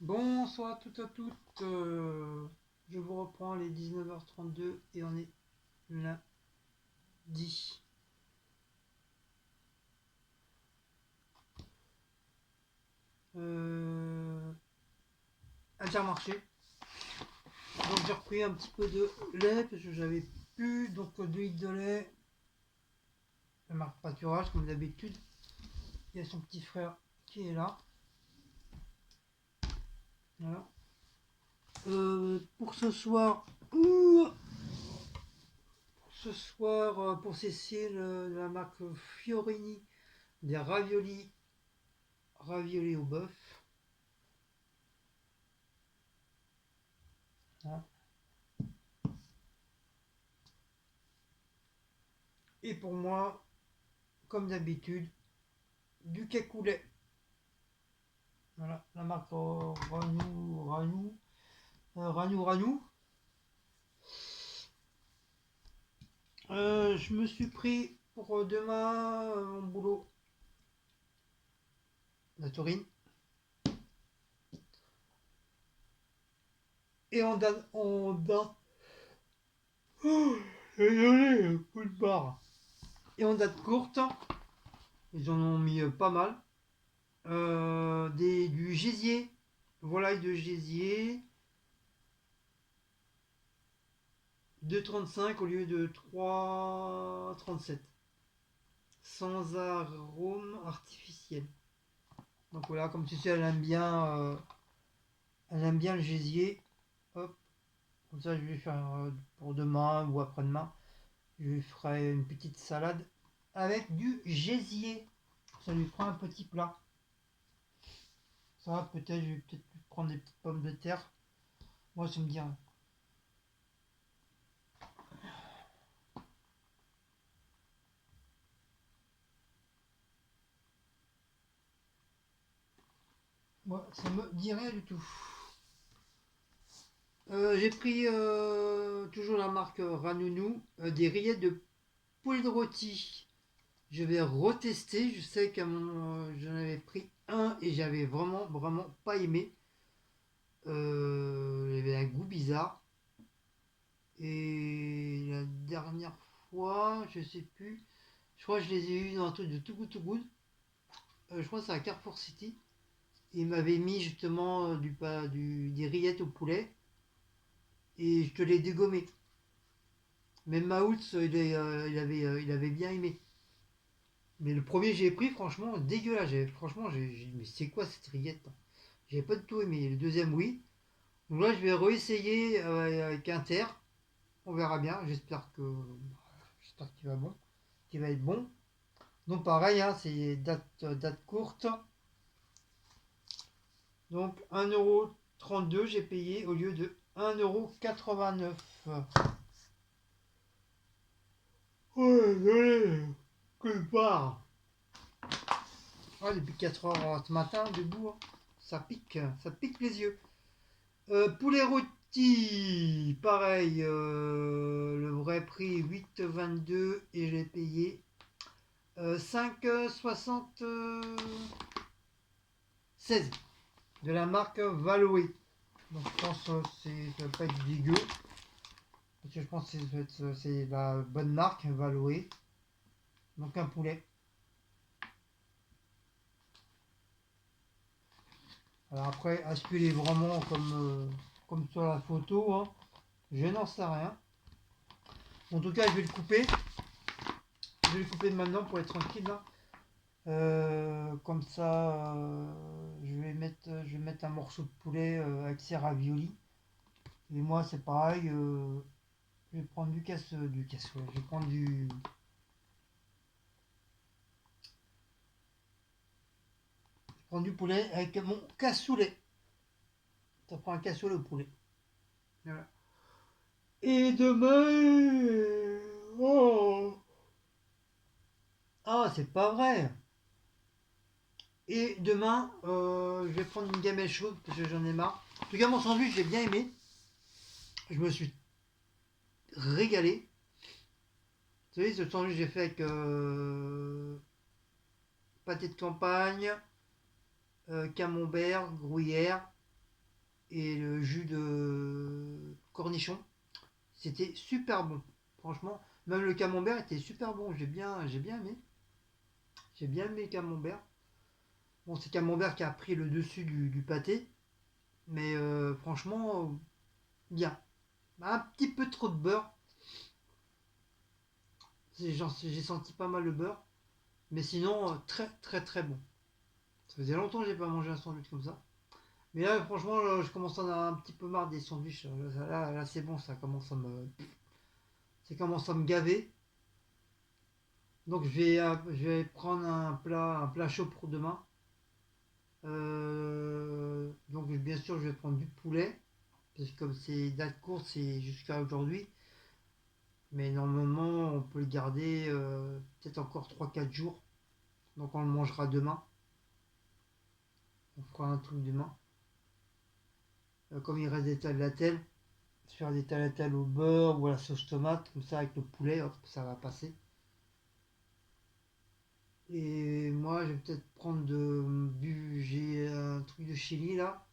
Bonsoir à toutes et à toutes. Je vous reprends les 19h32 et on est lundi. Euh, Intermarché. Donc j'ai repris un petit peu de lait parce que j'avais plus. Donc 2 litres de lait. La marque Pâturage comme d'habitude. Il y a son petit frère qui est là. Voilà. Pour ce soir. Pour Cécile, de la marque Fiorini, des raviolis au bœuf. Voilà. Et pour moi, comme d'habitude, du cacoulet. Voilà, la marque Ranou. Je me suis pris pour demain mon boulot, la taurine. Et oh, désolé, coup de barre. Et en date courte, ils en ont mis pas mal. Du gésier, volaille de gésier, 2,35 au lieu de 3,37. Sans arôme artificiel. Donc voilà, comme tu sais, elle aime bien le gésier. Hop, comme ça, je vais faire pour demain ou après-demain. Je lui ferai une petite salade avec du gésier. Ça lui fera un petit plat. Ça, peut-être, je vais peut-être prendre des petites pommes de terre. Moi, ça me dit rien. Moi, ça me dit rien du tout. J'ai pris toujours la marque Ranounou, des rillettes de poulet de rôti. Je vais retester. Je sais que j'en avais pris un et j'avais vraiment pas aimé. Il y avait un goût bizarre. Et la dernière fois, je sais plus. Je crois que je les ai eus dans un truc de Too Good To Good. Je crois que c'est à Carrefour City. Ils m'avaient mis justement des rillettes au poulet. Et je te l'ai dégommé. Même Maouts, il avait bien aimé. Mais le premier que j'ai pris, franchement, dégueulasse. Franchement, j'ai dit, mais c'est quoi cette rillette? J'avais pas du tout aimé. Le deuxième, oui. Donc là, je vais réessayer avec Inter. On verra bien. J'espère qu'il va bon, qu'il va être bon. Donc pareil, hein, c'est date courte. Donc 1,32 € j'ai payé au lieu de 1,89 €. Oh, désolé, que part. Ah, depuis 4 heures ce matin, debout, hein. Ça pique les yeux. Poulet rôti, pareil, le vrai prix 8,22 et je l'ai payé 5,76 de la marque Valoé. Donc je pense que ça va pas être dégueu. Parce que je pense que c'est la bonne marque Valoé. Donc un poulet. Alors après, est-ce qu'il est vraiment comme sur la photo, hein, je n'en sais rien. En tout cas, je vais le couper. Je vais le couper maintenant pour être tranquille là. Comme ça, je vais mettre un morceau de poulet avec ses raviolis. Et moi, c'est pareil. Je vais prendre du cassoulet. Je vais prendre du poulet avec mon cassoulet. Ça prend un cassoulet au poulet. Voilà. Et demain, oh, ah, c'est pas vrai. Et demain, je vais prendre une gamelle chaude parce que j'en ai marre. En tout cas, mon sandwich, j'ai bien aimé. Je me suis régalé. Vous savez, ce sandwich, j'ai fait avec pâté de campagne, camembert, gruyère. et le jus de cornichon. C'était super bon. Franchement, même le camembert était super bon. J'ai bien aimé. J'ai bien aimé le camembert. Bon, c'est camembert qui a pris le dessus du pâté. Mais franchement, bien. Un petit peu trop de beurre. J'ai senti pas mal le beurre. Mais sinon, très très très bon. Ça faisait longtemps que j'ai pas mangé un sandwich comme ça. Mais là, franchement, je commence à en avoir un petit peu marre des sandwichs. Là, c'est bon, ça commence à me gaver. Donc je vais prendre un plat chaud pour demain. Donc bien sûr, je vais prendre du poulet. Parce que comme c'est date courte, c'est jusqu'à aujourd'hui. Mais normalement, on peut le garder peut-être encore 3 4 jours. Donc on le mangera demain. On fera un truc demain. Comme il reste des tagliatelles, faire des tagliatelles au beurre ou à la sauce tomate, comme ça avec le poulet, hop, ça va passer. Et moi, je vais peut-être prendre j'ai un truc de chili là.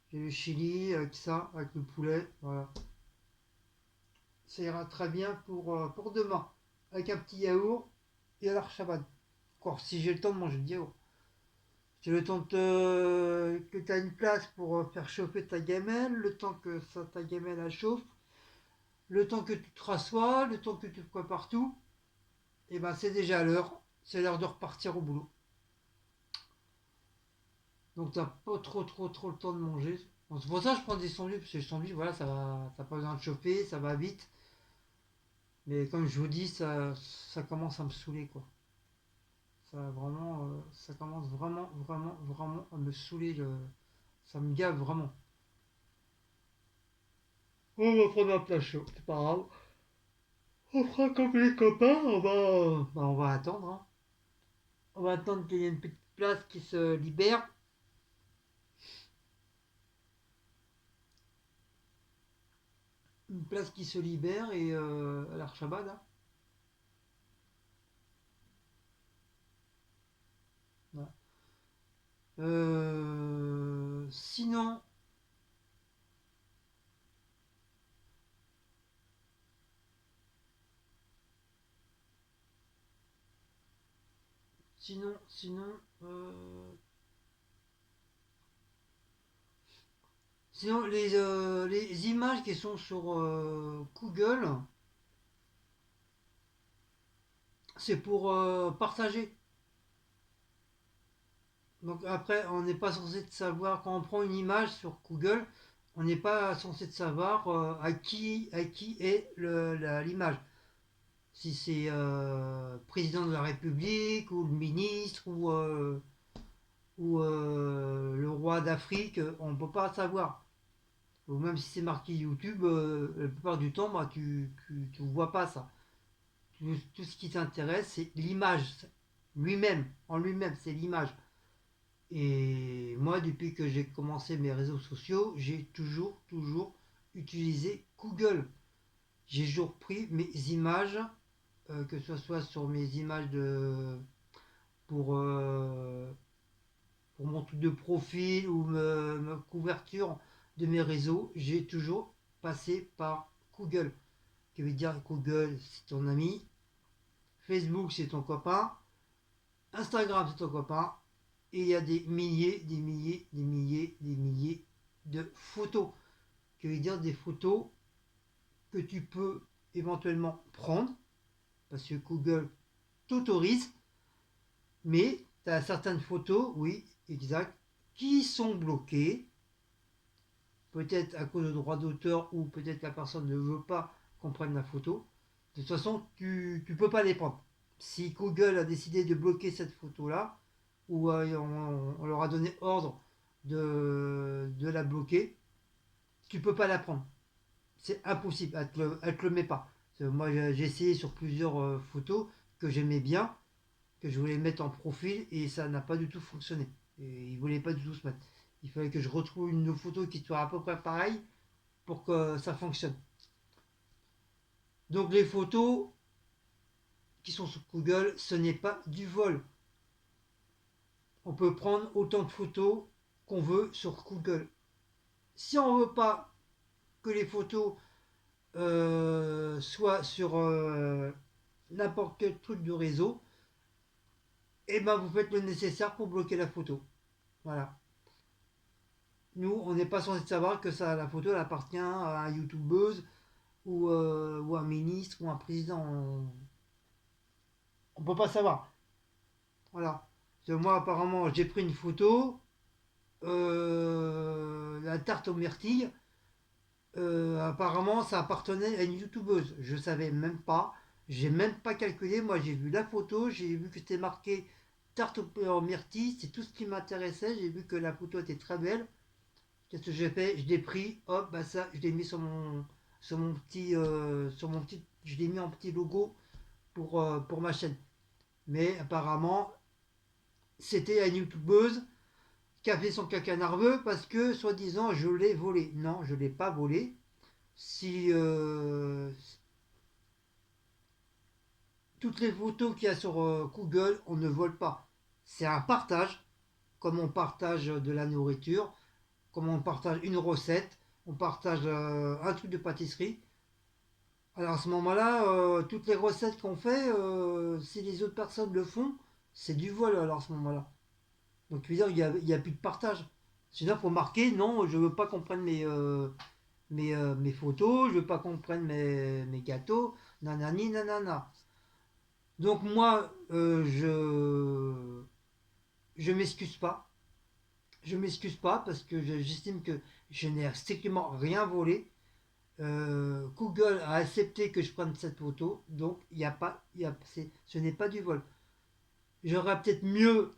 J'ai le chili avec ça, avec le poulet. Voilà. Ça ira très bien pour demain. Avec un petit yaourt et à l'archabad. Encore si j'ai le temps de manger du yaourt. J'ai le temps que tu as une place pour faire chauffer ta gamelle, le temps que ta gamelle elle chauffe, le temps que tu te rassois, le temps que tu prépares tout. Et ben c'est déjà l'heure. C'est l'heure de repartir au boulot. Donc t'as pas trop le temps de manger. Bon, c'est pour ça que je prends des sandwichs, parce que les sandwichs, voilà, ça pas besoin de chauffer, ça va vite. Mais comme je vous dis, ça commence à me saouler, quoi. Ça commence vraiment à me saouler. Ça me gave vraiment. On va prendre un plat chaud, c'est pas grave. On fera comme les copains, on va attendre, hein. On va attendre qu'il y ait une petite place qui se libère. Une place qui se libère et à l'Archabad, hein. Voilà. Sinon, sinon, sinon les images qui sont sur Google, c'est pour partager. Donc après, on n'est pas censé de savoir quand on prend une image sur Google, on n'est pas censé de savoir à qui est l'image. Si c'est président de la République ou le ministre ou le roi d'Afrique, on ne peut pas savoir. Ou même si c'est marqué YouTube, la plupart du temps, bah, tu vois pas ça. Tout ce qui t'intéresse, c'est l'image lui-même, en lui-même, c'est l'image. Et moi, depuis que j'ai commencé mes réseaux sociaux, j'ai toujours utilisé Google. J'ai toujours pris mes images, que ce soit sur mes images pour, euh, pour mon truc de profil ou ma couverture de mes réseaux, j'ai toujours passé par Google. Qui veut dire Google, c'est ton ami, Facebook, c'est ton copain, Instagram, c'est ton copain, et il y a des milliers de photos. Qui veut dire des photos que tu peux éventuellement prendre, parce que Google t'autorise, mais tu as certaines photos, oui, exact, qui sont bloquées, peut-être à cause de droits d'auteur ou peut-être que la personne ne veut pas qu'on prenne la photo. De toute façon, tu ne peux pas les prendre. Si Google a décidé de bloquer cette photo-là, ou on leur a donné ordre de la bloquer, tu ne peux pas la prendre. C'est impossible, elle te le met pas. Moi, j'ai essayé sur plusieurs photos que j'aimais bien, que je voulais mettre en profil, et ça n'a pas du tout fonctionné. Et ils voulaient pas du tout se mettre. Il fallait que je retrouve une photo qui soit à peu près pareille pour que ça fonctionne. Donc les photos qui sont sur Google, ce n'est pas du vol. On peut prendre autant de photos qu'on veut sur Google. Si on veut pas que les photos soient sur n'importe quel truc de réseau, et ben vous faites le nécessaire pour bloquer la photo. Voilà. Nous, on n'est pas censé savoir que ça, la photo elle appartient à un youtubeuse ou un ministre ou un président. On peut pas savoir. Voilà. Moi, apparemment, j'ai pris une photo, la tarte aux myrtilles. Apparemment, ça appartenait à une youtubeuse. Je savais même pas. J'ai même pas calculé. Moi, j'ai vu la photo, j'ai vu que c'était marqué tarte aux myrtilles. C'est tout ce qui m'intéressait. J'ai vu que la photo était très belle. Qu'est-ce que j'ai fait? Je l'ai pris. Hop, bah ça, je l'ai mis sur mon petit, je l'ai mis en petit logo pour ma chaîne. Mais apparemment, c'était à une youtubeuse qui a fait son caca nerveux parce que, soi-disant, je l'ai volé. Non, je l'ai pas volé. Si toutes les photos qu'il y a sur Google, on ne vole pas. C'est un partage, comme on partage de la nourriture, comme on partage une recette, on partage un truc de pâtisserie. Alors à ce moment-là, toutes les recettes qu'on fait, si les autres personnes le font, c'est du vol alors à ce moment-là. Donc tu veux dire, il y a plus de partage. Sinon, il faut marquer, non, je veux pas qu'on prenne mes photos, je veux pas qu'on prenne mes gâteaux, nanani, nanana. Donc moi, je m'excuse pas. Je m'excuse pas parce que j'estime que je n'ai strictement rien volé. Google a accepté que je prenne cette photo, donc il n'y a pas, ce n'est pas du vol. J'aurais peut-être mieux,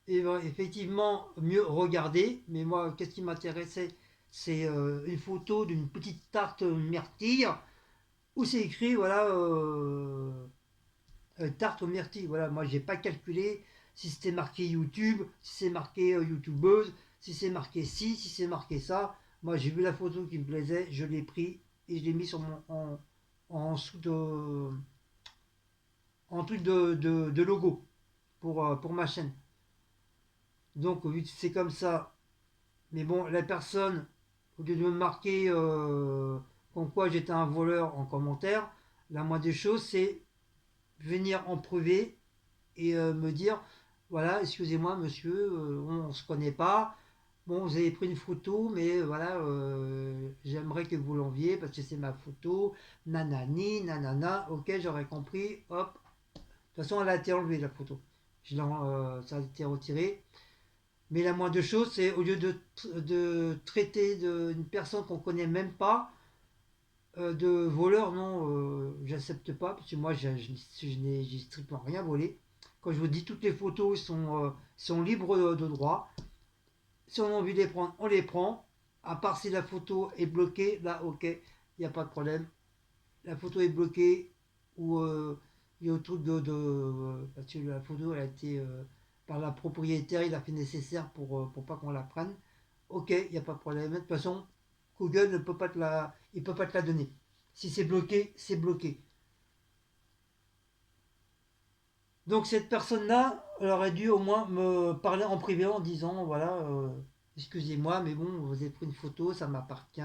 effectivement, mieux regardé, mais moi, qu'est-ce qui m'intéressait? C'est une photo d'une petite tarte myrtille où c'est écrit, voilà, tarte aux myrtilles. Voilà, moi j'ai pas calculé si c'était marqué YouTube, si c'est marqué YouTubeuse, si c'est marqué ci, si c'est marqué ça. Moi j'ai vu la photo qui me plaisait, je l'ai pris et je l'ai mis sur en sous en truc de logo pour ma chaîne. Donc vu que c'est comme ça, mais bon, la personne, au lieu de me marquer comme quoi j'étais un voleur en commentaire, la moindre des choses c'est venir en privé et me dire voilà, excusez-moi monsieur, on ne se connaît pas. Bon, vous avez pris une photo, mais voilà, j'aimerais que vous l'enviez parce que c'est ma photo. Nanani, nanana, ok, j'aurais compris. Hop. De toute façon, elle a été enlevée la photo. Ça a été retiré. Mais la moindre chose, c'est au lieu de traiter une personne qu'on connaît même pas de voleur, non, j'accepte pas parce que moi, j'ai strictement rien volé. Quand je vous dis, toutes les photos sont libres de droit. Si on a envie de les prendre, on les prend. À part si la photo est bloquée, là, ok, il n'y a pas de problème. La photo est bloquée ou il y a un truc parce que la photo elle a été par la propriétaire, il a fait nécessaire pour pas qu'on la prenne. Ok, il n'y a pas de problème. De toute façon, Google ne peut pas il peut pas te la donner. Si c'est bloqué, c'est bloqué. Donc cette personne-là, elle aurait dû au moins me parler en privé en disant, voilà, excusez-moi, mais bon, vous avez pris une photo, ça m'appartient.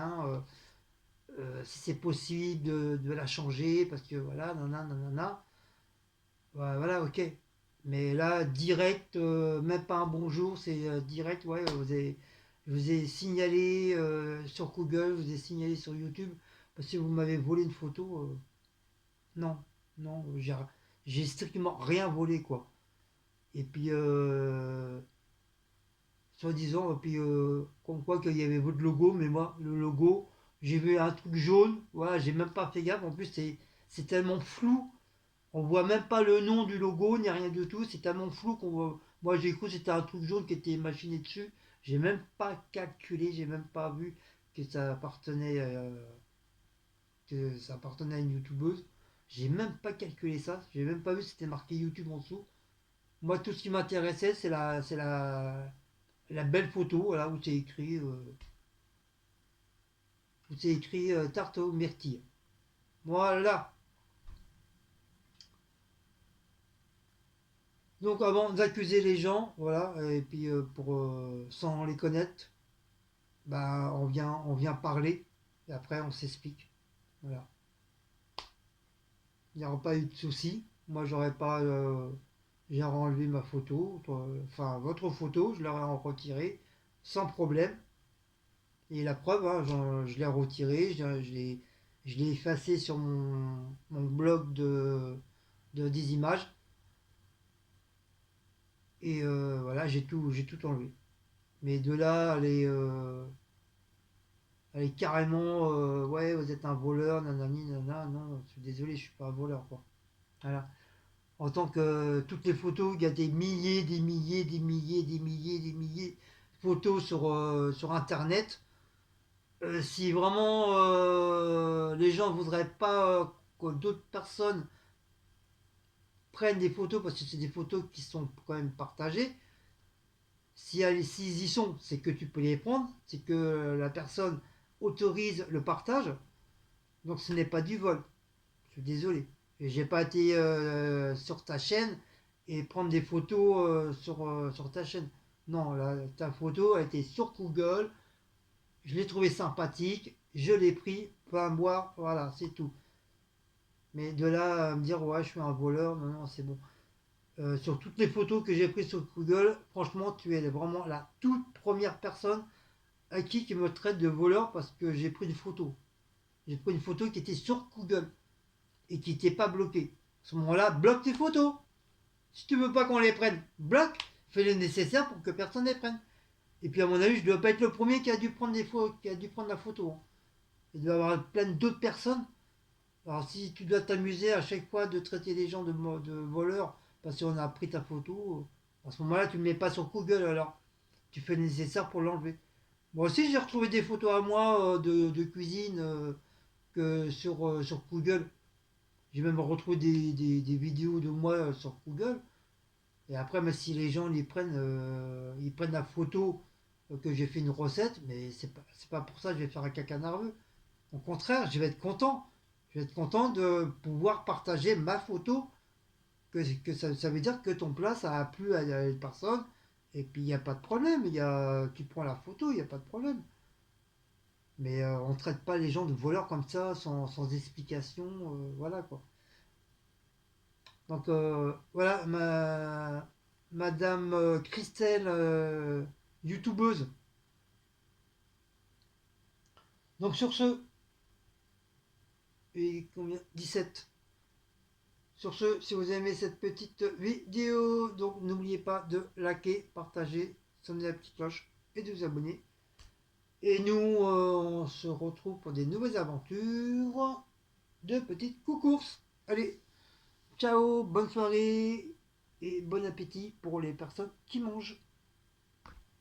Si c'est possible de la changer, parce que voilà, nanana, nanana. Voilà, ok. Mais là, direct, même pas un bonjour, c'est direct, ouais, je vous ai signalé sur Google, je vous ai signalé sur YouTube, parce que vous m'avez volé une photo. Non, non, j'ai strictement rien volé, quoi. Et puis, soi-disant, et puis, comme quoi qu'il y avait votre logo, mais moi, le logo, j'ai vu un truc jaune, voilà, j'ai même pas fait gaffe, en plus, c'est tellement flou, on voit même pas le nom du logo, ni rien du tout, c'est tellement flou qu'on voit. Moi, j'ai cru que c'était un truc jaune qui était machiné dessus, j'ai même pas calculé, j'ai même pas vu que ça appartenait à une youtubeuse. J'ai même pas calculé ça, j'ai même pas vu si c'était marqué YouTube en dessous. Moi, tout ce qui m'intéressait, c'est la belle photo, voilà, où c'est écrit tarte aux myrtilles. Voilà. Donc avant d'accuser les gens, voilà, et puis sans les connaître, bah on vient parler, et après on s'explique. Voilà. Il n'y aura pas eu de souci. Moi j'aurais pas j'ai enlevé ma photo, enfin votre photo, je l'aurais retirée sans problème. Et la preuve, hein, je l'ai retiré, je l'ai effacé sur mon blog des images. Et voilà, j'ai tout enlevé. Mais de là, elle est carrément, ouais, vous êtes un voleur, nanani, nanana, non, je suis désolé, je suis pas un voleur, quoi. Voilà. En tant que toutes les photos, il y a des milliers, des milliers, des milliers, des milliers, des milliers de photos sur Internet. Si vraiment les gens voudraient pas que d'autres personnes prennent des photos, parce que c'est des photos qui sont quand même partagées, si s'ils y sont, c'est que tu peux les prendre, c'est que la personne autorise le partage, donc ce n'est pas du vol. Je suis désolé. Et j'ai pas été sur ta chaîne et prendre des photos sur ta chaîne. Non, ta photo a été sur Google, je l'ai trouvé sympathique, je l'ai pris, pas moi, voilà, c'est tout. Mais de là à me dire, ouais, je suis un voleur, non, non, c'est bon. Sur toutes les photos que j'ai prises sur Google, franchement, tu es vraiment la toute première personne à qui me traite de voleur parce que j'ai pris une photo. J'ai pris une photo qui était sur Google et qui n'était pas bloquée. À ce moment-là, bloque tes photos. Si tu veux pas qu'on les prenne, bloque, fais le nécessaire pour que personne ne les prenne. Et puis à mon avis, je dois pas être le premier qui a dû prendre, qui a dû prendre la photo, hein. Il doit y avoir plein d'autres personnes. Alors si tu dois t'amuser à chaque fois de traiter les gens de voleurs parce qu'on a pris ta photo, à ce moment-là, tu ne le mets pas sur Google alors. Tu fais le nécessaire pour l'enlever. Moi aussi, j'ai retrouvé des photos à moi de cuisine sur Google. J'ai même retrouvé des vidéos de moi sur Google. Et après, mais si les gens ils prennent la photo que j'ai fait une recette, mais c'est pas pour ça que je vais faire un caca nerveux. Au contraire, je vais être content. Je vais être content de pouvoir partager ma photo. Que ça veut dire que ton plat, ça a plu à une personne. Et puis, il n'y a pas de problème. Tu prends la photo, il n'y a pas de problème. Mais on ne traite pas les gens de voleurs comme ça, sans explication. Voilà quoi. Donc voilà, Madame Christelle, youtubeuse. Donc sur ce, et combien 17. Sur ce, si vous aimez cette petite vidéo, donc n'oubliez pas de liker, partager, sonner la petite cloche et de vous abonner. Et nous, on se retrouve pour des nouvelles aventures de petites coucourses. Allez, ciao, bonne soirée et bon appétit pour les personnes qui mangent.